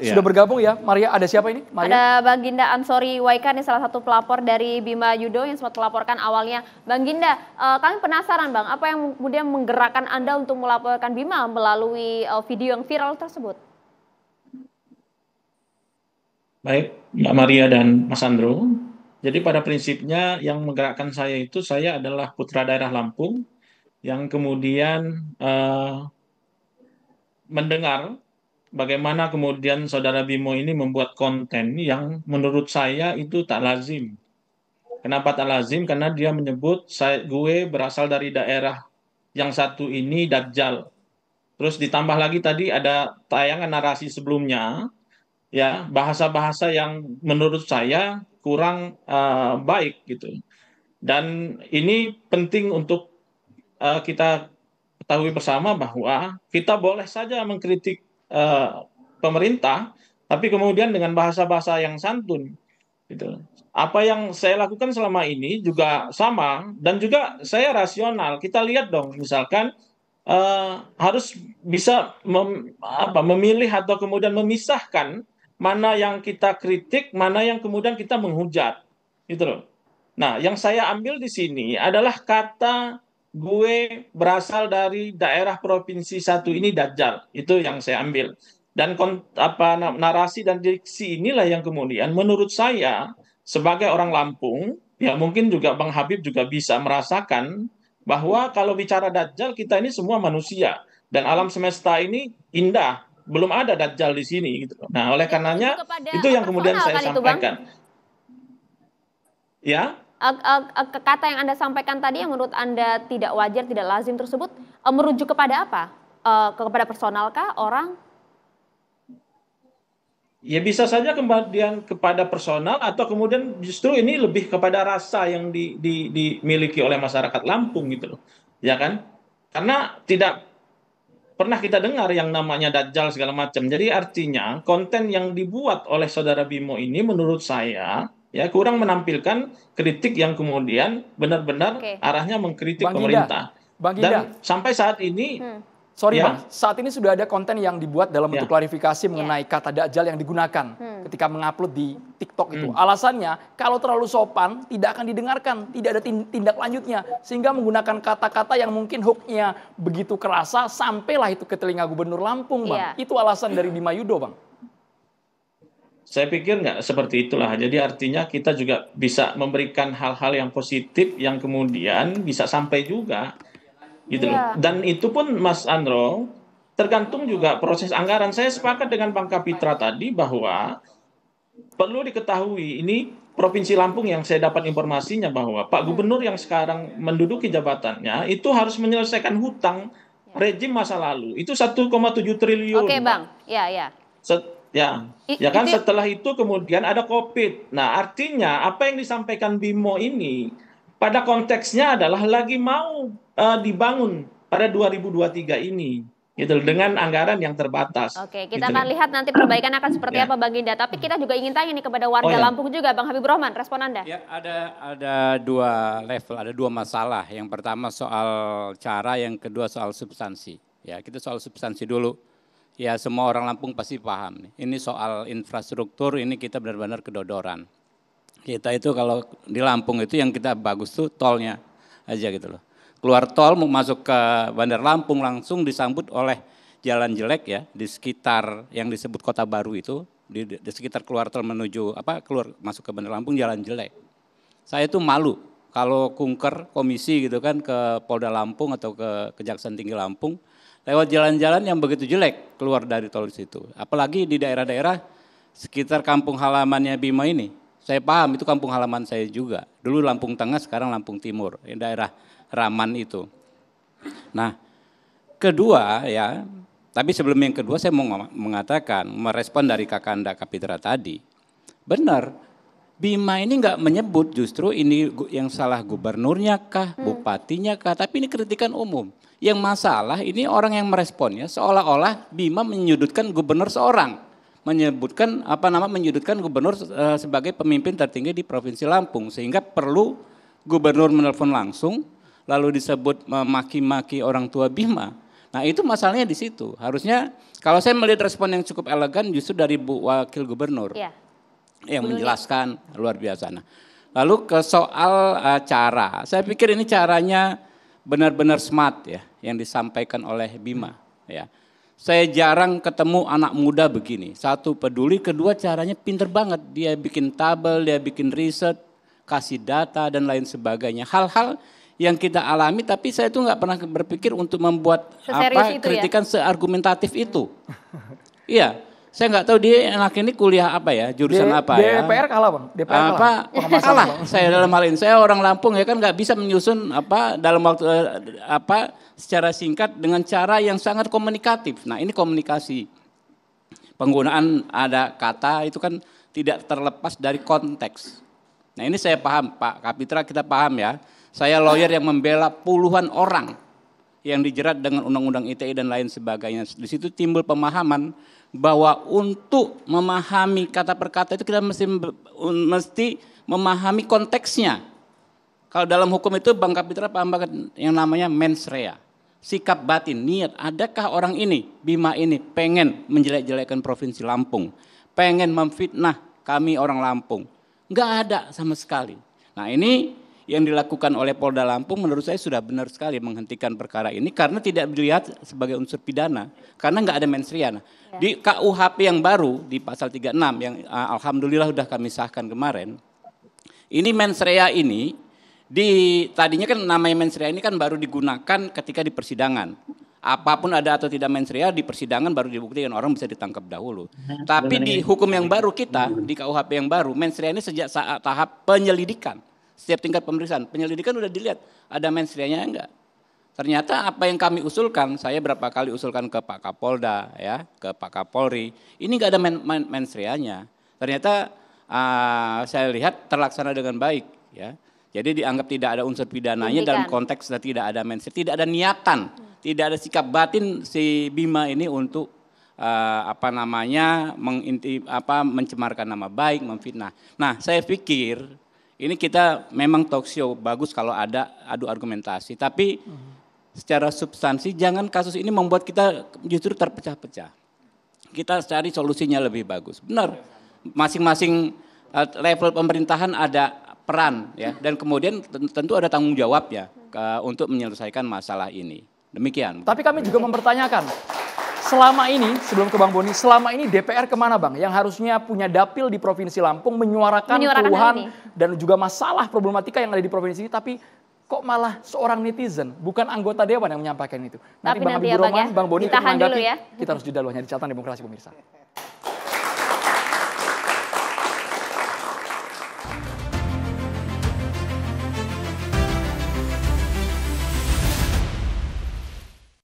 Sudah bergabung ya, Maria. Ada siapa ini? Maria? Ada Baginda Ansori Waika, nih salah satu pelapor dari Bima Yudo yang sempat melaporkan awalnya. Bang Ginda, kami penasaran Bang, apa yang kemudian menggerakkan Anda untuk melaporkan Bima melalui video yang viral tersebut? Baik, Mbak Maria dan Mas Andro. Jadi pada prinsipnya yang menggerakkan saya itu, saya adalah putra daerah Lampung yang kemudian mendengar bagaimana kemudian Saudara Bimo ini membuat konten yang menurut saya itu tak lazim. Kenapa tak lazim? Karena dia menyebut gue berasal dari daerah yang satu ini Dajjal. Terus ditambah lagi tadi ada tayangan narasi sebelumnya, ya bahasa-bahasa yang menurut saya kurang baik gitu. Dan ini penting untuk kita ketahui bersama bahwa kita boleh saja mengkritik pemerintah, tapi kemudian dengan bahasa-bahasa yang santun, gitu. Apa yang saya lakukan selama ini juga sama, dan juga saya rasional. Kita lihat dong, misalkan harus bisa memilih atau kemudian memisahkan mana yang kita kritik, mana yang kemudian kita menghujat, gitu loh. Nah, yang saya ambil di sini adalah kata gue berasal dari daerah provinsi satu ini Dajjal. Itu yang saya ambil. Dan narasi dan diksi inilah yang kemudian menurut saya sebagai orang Lampung, ya mungkin juga Bang Habib juga bisa merasakan bahwa kalau bicara Dajjal kita ini semua manusia dan alam semesta ini indah. Belum ada Dajjal di sini gitu. Nah, oleh karenanya itu yang kemudian saya sampaikan. Ya. Kata yang Anda sampaikan tadi yang menurut Anda tidak wajar, tidak lazim tersebut merujuk kepada apa? Kepada personal kah, orang? Ya bisa saja kemudian kepada personal atau kemudian justru ini lebih kepada rasa yang dimiliki oleh masyarakat Lampung gitu loh. Ya kan? Karena tidak pernah kita dengar yang namanya Dajjal segala macam. Jadi artinya konten yang dibuat oleh Saudara Bimo ini menurut saya ya kurang menampilkan kritik yang kemudian benar-benar arahnya mengkritik pemerintah. Bang Ginda. Dan sampai saat ini sorry Bang, saat ini sudah ada konten yang dibuat dalam bentuk klarifikasi mengenai kata Dajjal yang digunakan ketika mengupload di TikTok itu. Alasannya kalau terlalu sopan tidak akan didengarkan, tidak ada tindak lanjutnya. Sehingga menggunakan kata-kata yang mungkin hooknya begitu kerasa sampailah itu ke telinga Gubernur Lampung Bang. Itu alasan dari Bima Yudo Bang. Saya pikir nggak seperti itulah. Jadi artinya kita juga bisa memberikan hal-hal yang positif yang kemudian bisa sampai juga. Gitu loh. Dan itu pun Mas Andro tergantung juga proses anggaran. Saya sepakat dengan Bang Kapitra tadi bahwa perlu diketahui ini Provinsi Lampung yang saya dapat informasinya bahwa Pak Gubernur yang sekarang menduduki jabatannya itu harus menyelesaikan hutang rejim masa lalu. Itu 1,7 triliun. Oke, Bang. Ya kan setelah itu kemudian ada COVID. Nah, artinya apa yang disampaikan Bimo ini pada konteksnya adalah lagi mau dibangun pada 2023 ini gitu dengan anggaran yang terbatas. Oke, kita akan lihat nanti perbaikan akan seperti apa Bang Ginda. Tapi kita juga ingin tanya nih kepada warga Lampung juga, Bang Habib Rohman, respon Anda. Ya, ada dua level, ada dua masalah. Yang pertama soal cara, yang kedua soal substansi. Ya, kita soal substansi dulu. Ya, semua orang Lampung pasti paham nih. Ini soal infrastruktur, ini kita benar-benar kedodoran. Kita itu kalau di Lampung itu yang kita bagus tuh tolnya aja gitu loh. Keluar tol mau masuk ke Bandar Lampung langsung disambut oleh jalan jelek ya di sekitar yang disebut Kota Baru itu, di sekitar keluar tol menuju keluar masuk ke Bandar Lampung jalan jelek. Saya tuh malu kalau kunker komisi gitu kan ke Polda Lampung atau ke Kejaksaan Tinggi Lampung lewat jalan-jalan yang begitu jelek keluar dari tol situ. Apalagi di daerah-daerah sekitar kampung halamannya Bima ini. Saya paham itu kampung halaman saya juga. Dulu Lampung Tengah, sekarang Lampung Timur, daerah Raman itu. Nah, kedua ya, tapi sebelum yang kedua saya mau mengatakan, merespon dari Kakanda Kapitra tadi. Benar, Bima ini nggak menyebut justru ini yang salah gubernurnya kah, bupatinya kah, tapi ini kritikan umum. Yang masalah ini orang yang meresponnya seolah-olah Bima menyudutkan gubernur seorang. Menyudutkan gubernur sebagai pemimpin tertinggi di Provinsi Lampung. Sehingga perlu gubernur menelpon langsung, lalu disebut memaki-maki orang tua Bima. Nah itu masalahnya di situ. Harusnya kalau saya melihat respon yang cukup elegan justru dari Bu Wakil Gubernur. Yang menjelaskan luar biasa. Nah, lalu ke soal cara, saya pikir ini caranya benar-benar smart ya yang disampaikan oleh Bima ya. Saya jarang ketemu anak muda begini. Satu peduli, kedua caranya pinter banget. Dia bikin tabel, dia bikin riset, kasih data dan lain sebagainya. Hal-hal yang kita alami tapi saya tuh nggak pernah berpikir untuk membuat kritikan seargumentatif itu. Iya. Saya nggak tahu dia anak ini kuliah apa ya, jurusan apa ya. DPR kalah Bang, DPR kalah. Saya dalam hal ini, saya orang Lampung ya kan nggak bisa menyusun dalam waktu secara singkat dengan cara yang sangat komunikatif. Nah ini komunikasi, penggunaan ada kata itu kan tidak terlepas dari konteks. Nah ini saya paham Pak Kapitra, kita paham ya. Saya lawyer yang membela puluhan orang yang dijerat dengan undang-undang ITE dan lain sebagainya. Di situ timbul pemahaman bahwa untuk memahami kata per kata itu kita mesti memahami konteksnya. Kalau dalam hukum itu Bang Kapitra paham banget yang namanya mens rea. Sikap batin, niat, adakah orang ini, Bima ini pengen menjelek-jelekkan Provinsi Lampung. Pengen memfitnah kami orang Lampung. Enggak ada sama sekali. Nah ini yang dilakukan oleh Polda Lampung menurut saya sudah benar sekali menghentikan perkara ini karena tidak dilihat sebagai unsur pidana karena nggak ada mens rea. Nah, di KUHP yang baru di pasal 36 yang alhamdulillah sudah kami sahkan kemarin, ini mens rea ini tadinya kan namanya mens rea ini kan baru digunakan ketika di persidangan. Apapun ada atau tidak mens rea di persidangan baru dibuktikan, orang bisa ditangkap dahulu. Tapi di hukum yang baru kita di KUHP yang baru mens rea ini sejak saat tahap penyelidikan. Setiap tingkat pemeriksaan, penyelidikan udah dilihat ada mens rea-nya enggak. Ternyata apa yang kami usulkan, saya berapa kali usulkan ke Pak Kapolda, ya, ke Pak Kapolri, ini enggak ada mens rea-nya. Ternyata saya lihat terlaksana dengan baik, ya. Jadi dianggap tidak ada unsur pidananya dalam konteks tidak ada mens rea, tidak ada niatan, tidak ada sikap batin si Bima ini untuk mencemarkan nama baik, memfitnah. Nah, saya pikir ini kita memang talk show bagus kalau ada adu argumentasi, tapi secara substansi jangan kasus ini membuat kita justru terpecah-pecah. Kita cari solusinya lebih bagus. Benar, masing-masing level pemerintahan ada peran ya, dan kemudian tentu ada tanggung jawab ya untuk menyelesaikan masalah ini. Demikian. Tapi kami juga mempertanyakan, selama ini, sebelum ke Bang Boni, selama ini DPR kemana Bang? Yang harusnya punya dapil di Provinsi Lampung menyuarakan keluhan dan juga masalah problematika yang ada di provinsi ini, tapi kok malah seorang netizen, bukan anggota Dewan yang menyampaikan itu. Nanti Bang Habibur Rahman, Bang Boni untuk menanggapi, kita harus jeda dulu hanya di Catatan Demokrasi pemirsa.